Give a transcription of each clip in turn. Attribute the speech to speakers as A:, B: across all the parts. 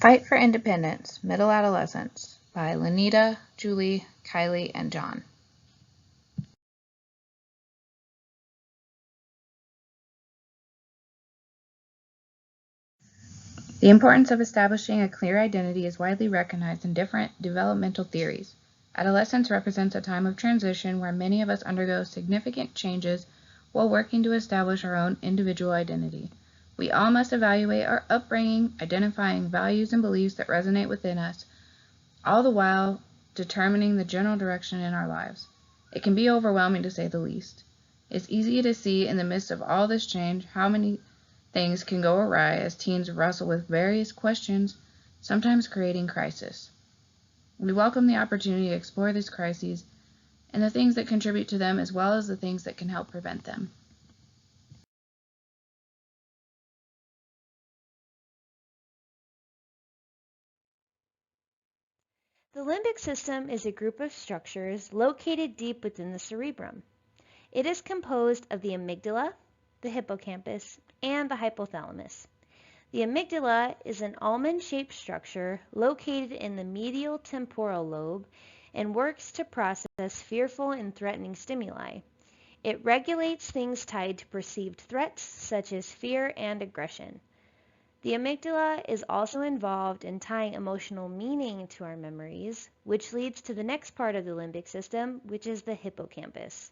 A: Fight for Independence, Middle Adolescence by Lenita, Julie, Kylie, and John. The importance of establishing a clear identity is widely recognized in different developmental theories. Adolescence represents a time of transition where many of us undergo significant changes while working to establish our own individual identity. We all must evaluate our upbringing, identifying values and beliefs that resonate within us, all the while determining the general direction in our lives. It can be overwhelming to say the least. It's easy to see in the midst of all this change how many things can go awry as teens wrestle with various questions, sometimes creating crisis. We welcome the opportunity to explore these crises and the things that contribute to them as well as the things that can help prevent them.
B: The limbic system is a group of structures located deep within the cerebrum. It is composed of the amygdala, the hippocampus, and the hypothalamus. The amygdala is an almond-shaped structure located in the medial temporal lobe and works to process fearful and threatening stimuli. It regulates things tied to perceived threats such as fear and aggression. The amygdala is also involved in tying emotional meaning to our memories, which leads to the next part of the limbic system, which is the hippocampus.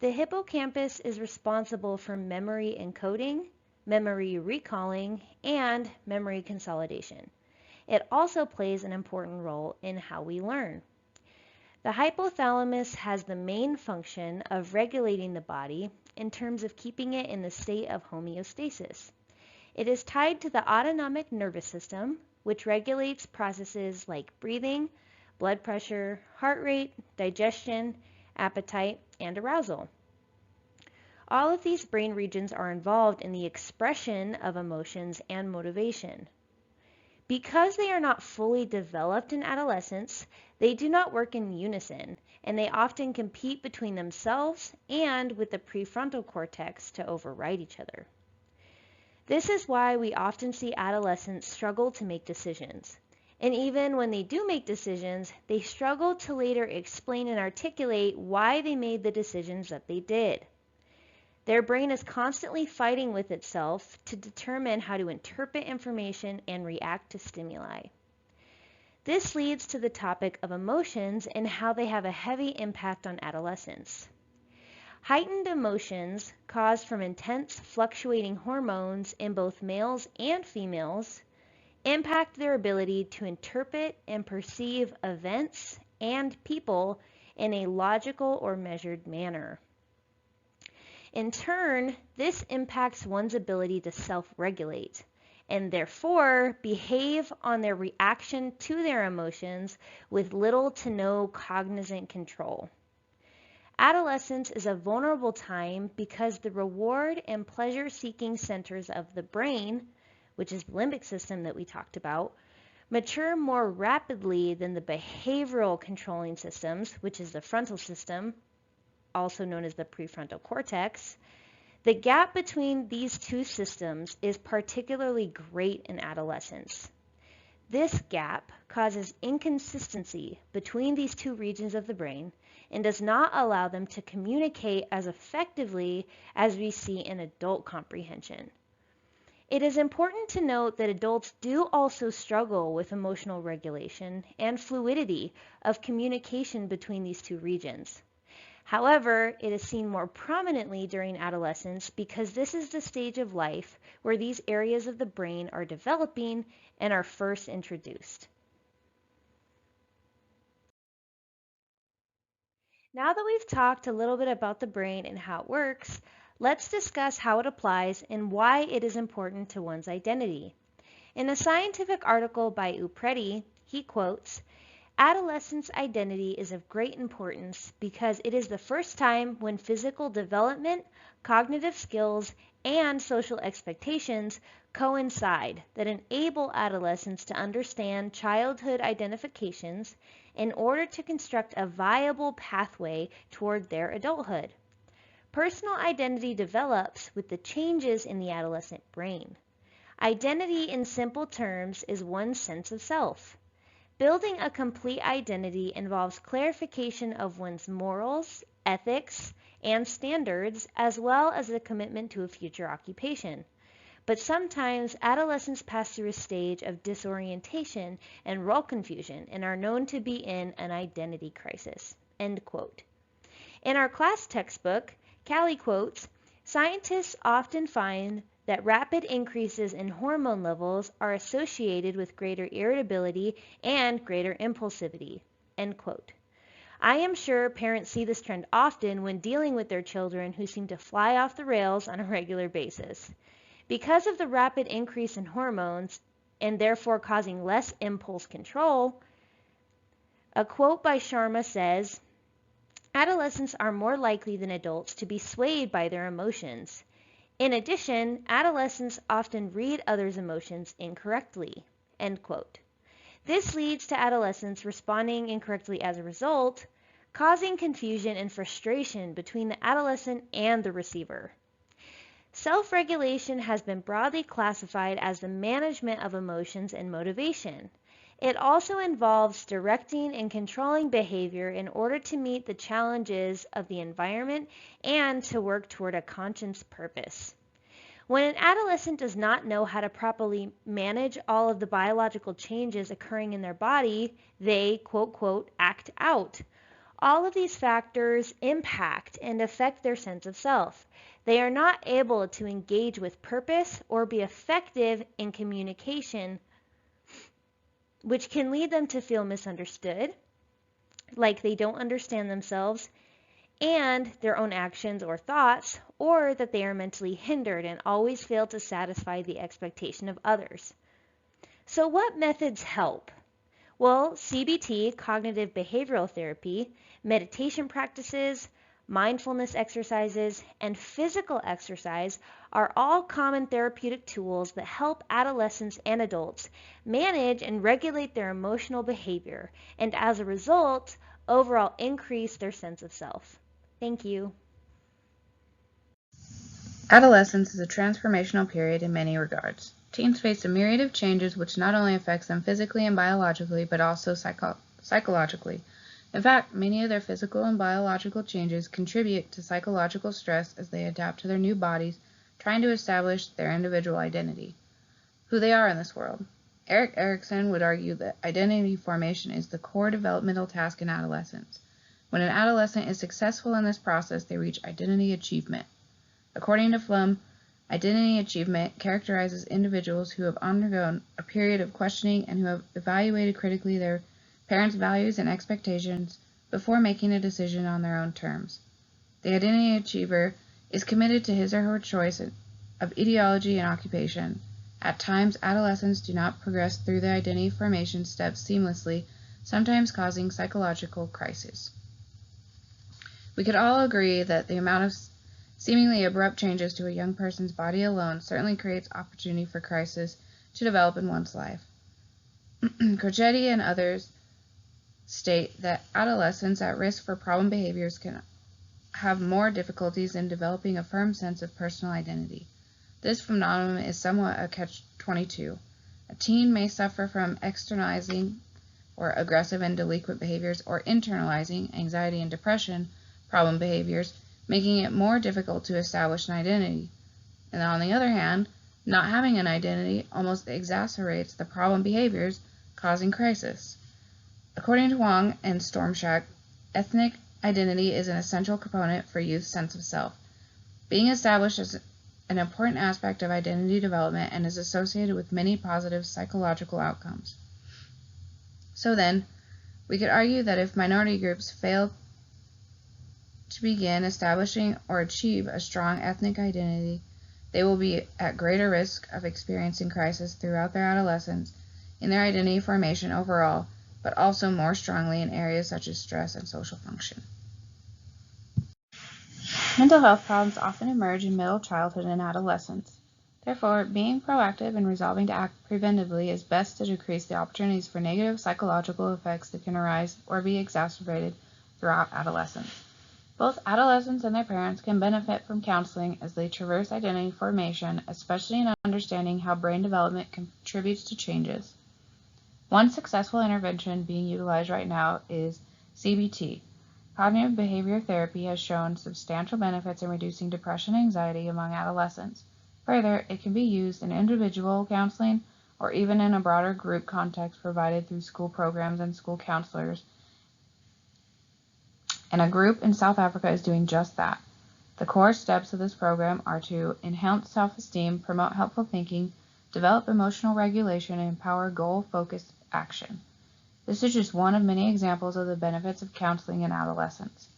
B: The hippocampus is responsible for memory encoding, memory recalling, and memory consolidation. It also plays an important role in how we learn. The hypothalamus has the main function of regulating the body in terms of keeping it in the state of homeostasis. It is tied to the autonomic nervous system, which regulates processes like breathing, blood pressure, heart rate, digestion, appetite, and arousal. All of these brain regions are involved in the expression of emotions and motivation. Because they are not fully developed in adolescence, they do not work in unison, and they often compete between themselves and with the prefrontal cortex to override each other. This is why we often see adolescents struggle to make decisions. And even when they do make decisions, they struggle to later explain and articulate why they made the decisions that they did. Their brain is constantly fighting with itself to determine how to interpret information and react to stimuli. This leads to the topic of emotions and how they have a heavy impact on adolescence. Heightened emotions caused from intense fluctuating hormones in both males and females impact their ability to interpret and perceive events and people in a logical or measured manner. In turn, this impacts one's ability to self-regulate and therefore behave on their reaction to their emotions with little to no cognizant control. Adolescence is a vulnerable time because the reward and pleasure-seeking centers of the brain, which is the limbic system that we talked about, mature more rapidly than the behavioral controlling systems, which is the frontal system, also known as the prefrontal cortex. The gap between these two systems is particularly great in adolescence. This gap causes inconsistency between these two regions of the brain and does not allow them to communicate as effectively as we see in adult comprehension. It is important to note that adults do also struggle with emotional regulation and fluidity of communication between these two regions. However, it is seen more prominently during adolescence because this is the stage of life where these areas of the brain are developing and are first introduced. Now that we've talked a little bit about the brain and how it works, let's discuss how it applies and why it is important to one's identity. In a scientific article by Upreti, he quotes, "Adolescence identity is of great importance because it is the first time when physical development, cognitive skills, and social expectations coincide that enable adolescents to understand childhood identifications in order to construct a viable pathway toward their adulthood. Personal identity develops with the changes in the adolescent brain. Identity in simple terms is one's sense of self. Building a complete identity involves clarification of one's morals, ethics, and standards, as well as the commitment to a future occupation. But sometimes adolescents pass through a stage of disorientation and role confusion and are known to be in an identity crisis. End quote. In our class textbook, Callie quotes, "Scientists often find that rapid increases in hormone levels are associated with greater irritability and greater impulsivity." End quote. I am sure parents see this trend often when dealing with their children who seem to fly off the rails on a regular basis. Because of the rapid increase in hormones, and therefore causing less impulse control, a quote by Sharma says, "Adolescents are more likely than adults to be swayed by their emotions. In addition, adolescents often read others' emotions incorrectly." End quote. This leads to adolescents responding incorrectly as a result, causing confusion and frustration between the adolescent and the receiver. Self-regulation has been broadly classified as the management of emotions and motivation. It also involves directing and controlling behavior in order to meet the challenges of the environment and to work toward a conscious purpose. When an adolescent does not know how to properly manage all of the biological changes occurring in their body, they, quote, quote, act out. All of these factors impact and affect their sense of self. They are not able to engage with purpose or be effective in communication, which can lead them to feel misunderstood, like they don't understand themselves and their own actions or thoughts, or that they are mentally hindered and always fail to satisfy the expectation of others. So what methods help? Well, CBT, cognitive behavioral therapy, meditation practices, mindfulness exercises, and physical exercise are all common therapeutic tools that help adolescents and adults manage and regulate their emotional behavior, and as a result, overall increase their sense of self. Thank you.
A: Adolescence is a transformational period in many regards. Teens face a myriad of changes which not only affects them physically and biologically, but also psychologically. In fact, many of their physical and biological changes contribute to psychological stress as they adapt to their new bodies, trying to establish their individual identity, who they are in this world. Erik Erikson would argue that identity formation is the core developmental task in adolescence. When an adolescent is successful in this process, they reach identity achievement. According to Flum, identity achievement characterizes individuals who have undergone a period of questioning and who have evaluated critically their parents' values and expectations before making a decision on their own terms. The identity achiever is committed to his or her choice of ideology and occupation. At times, adolescents do not progress through the identity formation steps seamlessly, sometimes causing psychological crises. We could all agree that the amount of seemingly abrupt changes to a young person's body alone certainly creates opportunity for crisis to develop in one's life. Crocetti and others state that adolescents at risk for problem behaviors can have more difficulties in developing a firm sense of personal identity. This phenomenon is somewhat a catch-22. A teen may suffer from externalizing or aggressive and delinquent behaviors or internalizing anxiety and depression problem behaviors, making it more difficult to establish an identity. And on the other hand, not having an identity almost exacerbates the problem behaviors, causing crisis. According to Wang and Stormshack, ethnic identity is an essential component for youth's sense of self. Being established is an important aspect of identity development and is associated with many positive psychological outcomes. So then, we could argue that if minority groups fail to begin establishing or achieve a strong ethnic identity, they will be at greater risk of experiencing crisis throughout their adolescence, in their identity formation overall, but also more strongly in areas such as stress and social function. Mental health problems often emerge in middle childhood and adolescence. Therefore, being proactive and resolving to act preventively is best to decrease the opportunities for negative psychological effects that can arise or be exacerbated throughout adolescence. Both adolescents and their parents can benefit from counseling as they traverse identity formation, especially in understanding how brain development contributes to changes. One successful intervention being utilized right now is CBT. Cognitive behavior therapy has shown substantial benefits in reducing depression and anxiety among adolescents. Further, it can be used in individual counseling or even in a broader group context provided through school programs and school counselors. And a group in South Africa is doing just that. The core steps of this program are to enhance self-esteem, promote helpful thinking, develop emotional regulation, and empower goal-focused action. This is just one of many examples of the benefits of counseling in adolescence.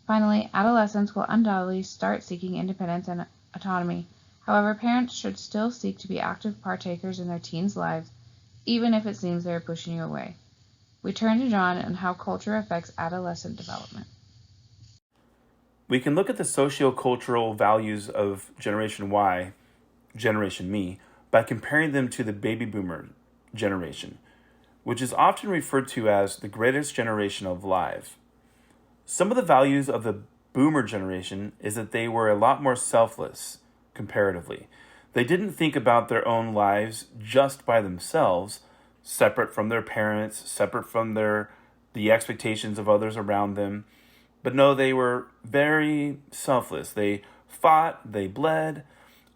A: Finally, adolescents will undoubtedly start seeking independence and autonomy. However, parents should still seek to be active partakers in their teens' lives, even if it seems they are pushing you away. We turn to John and how culture affects adolescent development.
C: We can look at the socio-cultural values of Generation Y, Generation Me, by comparing them to the baby boomer generation, which is often referred to as the greatest generation alive. Some of the values of the boomer generation is that they were a lot more selfless, comparatively. They didn't think about their own lives just by themselves, separate from their parents, separate from the expectations of others around them. But no, they were very selfless. They fought, they bled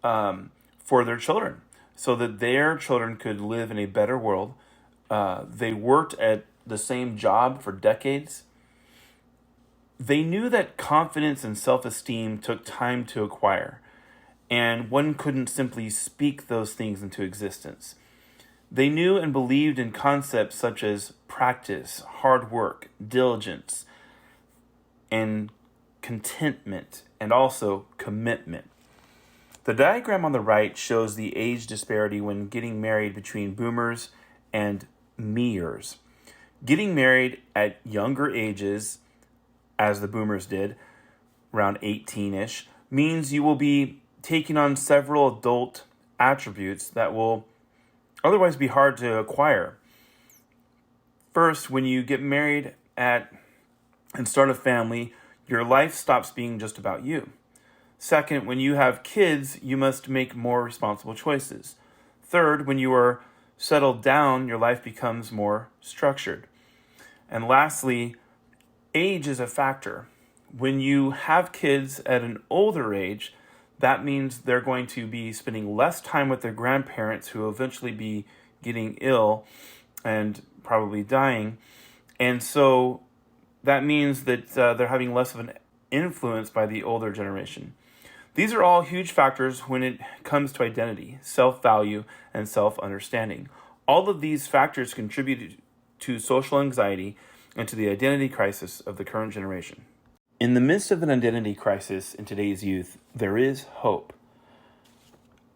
C: for their children so that their children could live in a better world. They worked at the same job for decades. They knew that confidence and self-esteem took time to acquire, and one couldn't simply speak those things into existence. They knew and believed in concepts such as practice, hard work, diligence, and contentment, and also commitment. The diagram on the right shows the age disparity when getting married between boomers and meers. Getting married at younger ages, as the boomers did, around 18-ish, means you will be taking on several adult attributes that will otherwise be hard to acquire. First, when you get married and start a family, your life stops being just about you. Second, when you have kids, you must make more responsible choices. Third, when you are settled down, your life becomes more structured. And lastly, age is a factor. When you have kids at an older age, that means they're going to be spending less time with their grandparents, who will eventually be getting ill and probably dying. And so that means that they're having less of an influence by the older generation. These are all huge factors when it comes to identity, self-value, and self-understanding. All of these factors contribute to social anxiety and to the identity crisis of the current generation. In the midst of an identity crisis in today's youth, there is hope.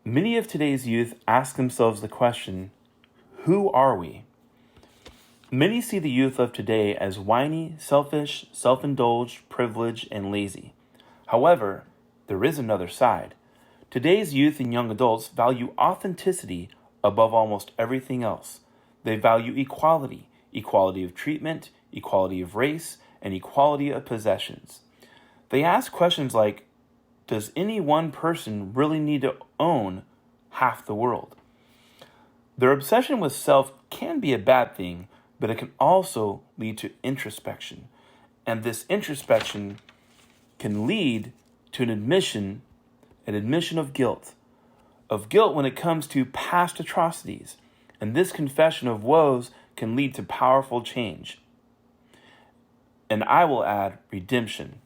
C: Many of today's youth ask themselves the question, who are we? Many see the youth of today as whiny, selfish, self-indulged, privileged, and lazy. However, there is another side. Today's youth and young adults value authenticity above almost everything else. They value equality, equality of treatment, equality of race, and equality of possessions. They ask questions like, does any one person really need to own half the world? Their obsession with self can be a bad thing, but it can also lead to introspection. And this introspection can lead to an admission of guilt when it comes to past atrocities. And this confession of woes can lead to powerful change. And I will add redemption.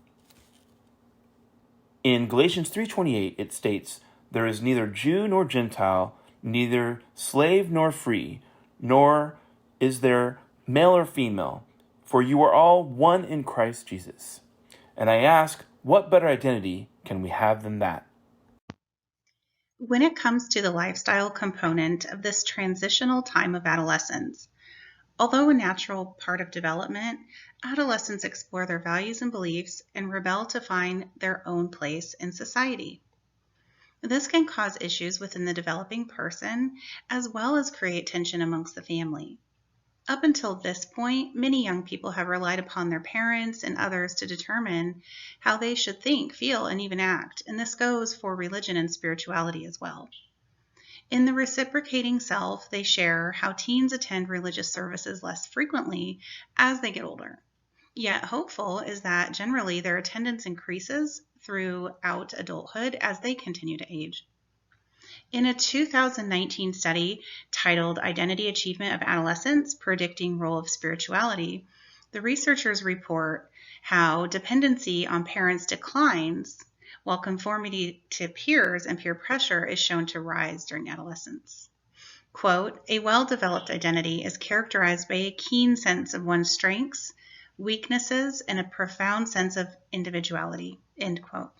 C: In Galatians 3:28, it states, there is neither Jew nor Gentile, neither slave nor free, nor is there male or female, for you are all one in Christ Jesus. And I ask, what better identity can we have than that?
D: When it comes to the lifestyle component of this transitional time of adolescence, although a natural part of development, adolescents explore their values and beliefs and rebel to find their own place in society. This can cause issues within the developing person, as well as create tension amongst the family. Up until this point, many young people have relied upon their parents and others to determine how they should think, feel, and even act, and this goes for religion and spirituality as well. In the reciprocating self, they share how teens attend religious services less frequently as they get older. Yet hopeful is that generally their attendance increases throughout adulthood as they continue to age. In a 2019 study titled Identity Achievement of Adolescence, Predicting Role of Spirituality, the researchers report how dependency on parents declines while conformity to peers and peer pressure is shown to rise during adolescence. Quote, a well-developed identity is characterized by a keen sense of one's strengths, weaknesses, and a profound sense of individuality, end quote.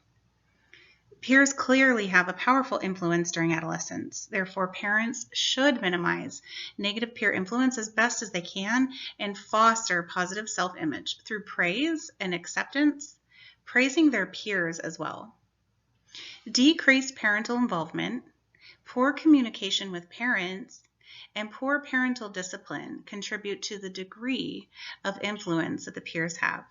D: Peers clearly have a powerful influence during adolescence. Therefore, parents should minimize negative peer influence as best as they can and foster positive self-image through praise and acceptance, praising their peers as well. Decreased parental involvement, poor communication with parents, and poor parental discipline contribute to the degree of influence that the peers have.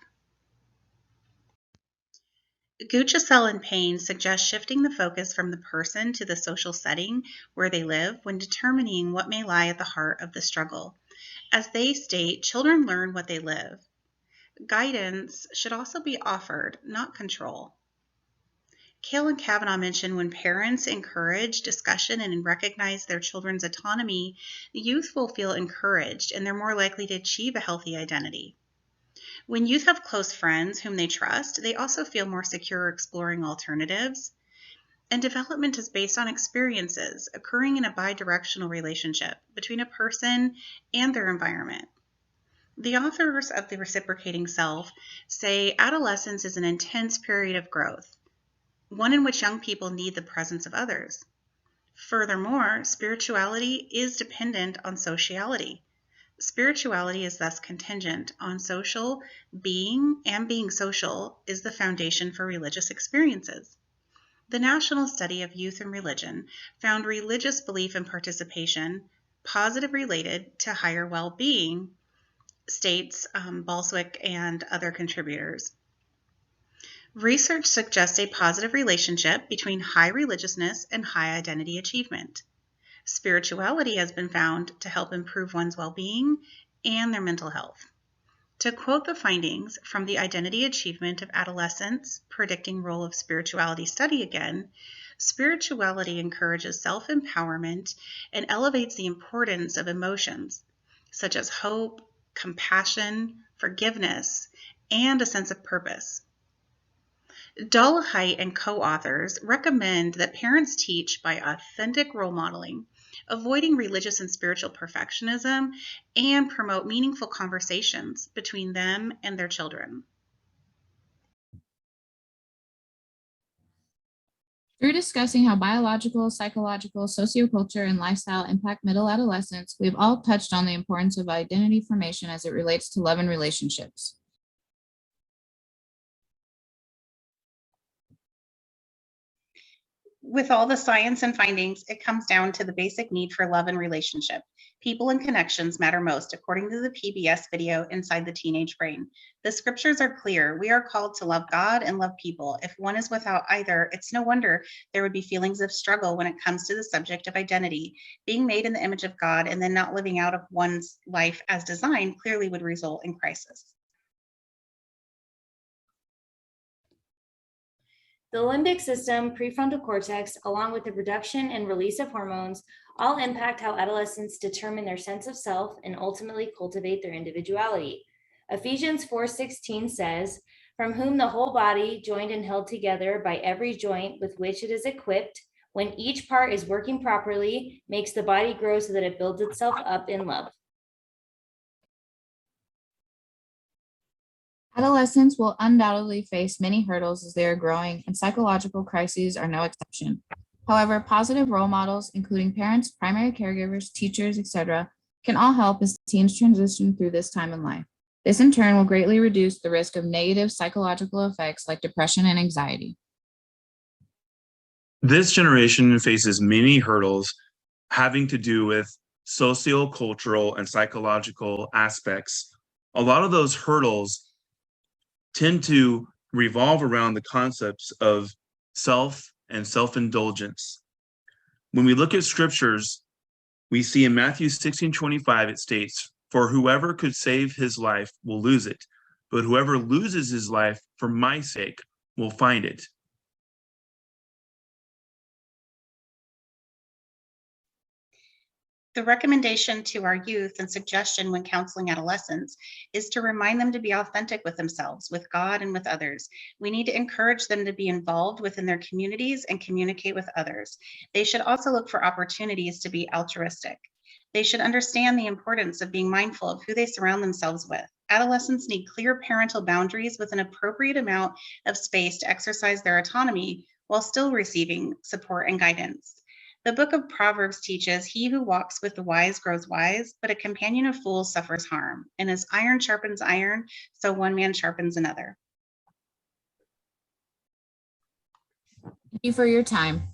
D: Gucciasel and Payne suggest shifting the focus from the person to the social setting where they live when determining what may lie at the heart of the struggle. As they state, children learn what they live. Guidance should also be offered, not control. Kale and Kavanaugh mention when parents encourage discussion and recognize their children's autonomy, the youth will feel encouraged and they're more likely to achieve a healthy identity. When youth have close friends whom they trust, they also feel more secure exploring alternatives. And development is based on experiences occurring in a bidirectional relationship between a person and their environment. The authors of The Reciprocating Self say adolescence is an intense period of growth, one in which young people need the presence of others. Furthermore, spirituality is dependent on sociality. Spirituality is thus contingent on social being, and being social is the foundation for religious experiences. The National Study of Youth and Religion found religious belief and participation positive related to higher well-being, states Balswick and other contributors. Research suggests a positive relationship between high religiousness and high identity achievement. Spirituality has been found to help improve one's well-being and their mental health. To quote the findings from the Identity Achievement of Adolescence, Predicting Role of Spirituality study again, spirituality encourages self-empowerment and elevates the importance of emotions, such as hope, compassion, forgiveness, and a sense of purpose. Dolehite and co-authors recommend that parents teach by authentic role modeling, avoiding religious and spiritual perfectionism, and promote meaningful conversations between them and their children.
A: Through discussing how biological, psychological, socioculture, and lifestyle impact middle adolescence, we've all touched on the importance of identity formation as it relates to love and relationships.
D: With all the science and findings, it comes down to the basic need for love and relationship. People and connections matter most, according to the PBS video, Inside the Teenage Brain. The scriptures are clear. We are called to love God and love people. If one is without either, it's no wonder there would be feelings of struggle when it comes to the subject of identity. Being made in the image of God and then not living out of one's life as designed clearly would result in crisis.
B: The limbic system, prefrontal cortex, along with the production and release of hormones, all impact how adolescents determine their sense of self and ultimately cultivate their individuality. Ephesians 4:16 says, "From whom the whole body, joined and held together by every joint with which it is equipped, when each part is working properly, makes the body grow so that it builds itself up in love."
A: Adolescents will undoubtedly face many hurdles as they are growing, and psychological crises are no exception. However, positive role models, including parents, primary caregivers, teachers, etc., can all help as teens transition through this time in life. This in turn will greatly reduce the risk of negative psychological effects like depression and anxiety.
C: This generation faces many hurdles having to do with sociocultural and psychological aspects, a lot of those hurdles tend to revolve around the concepts of self and self-indulgence. When we look at scriptures, we see in Matthew 16:25, it states, "For whoever could save his life will lose it, but whoever loses his life for my sake will find it."
D: The recommendation to our youth and suggestion when counseling adolescents is to remind them to be authentic with themselves, with God, and with others. We need to encourage them to be involved within their communities and communicate with others. They should also look for opportunities to be altruistic. They should understand the importance of being mindful of who they surround themselves with. Adolescents need clear parental boundaries with an appropriate amount of space to exercise their autonomy while still receiving support and guidance. The book of Proverbs teaches, "He who walks with the wise grows wise, but a companion of fools suffers harm. And as iron sharpens iron, so one man sharpens another."
A: Thank you for your time.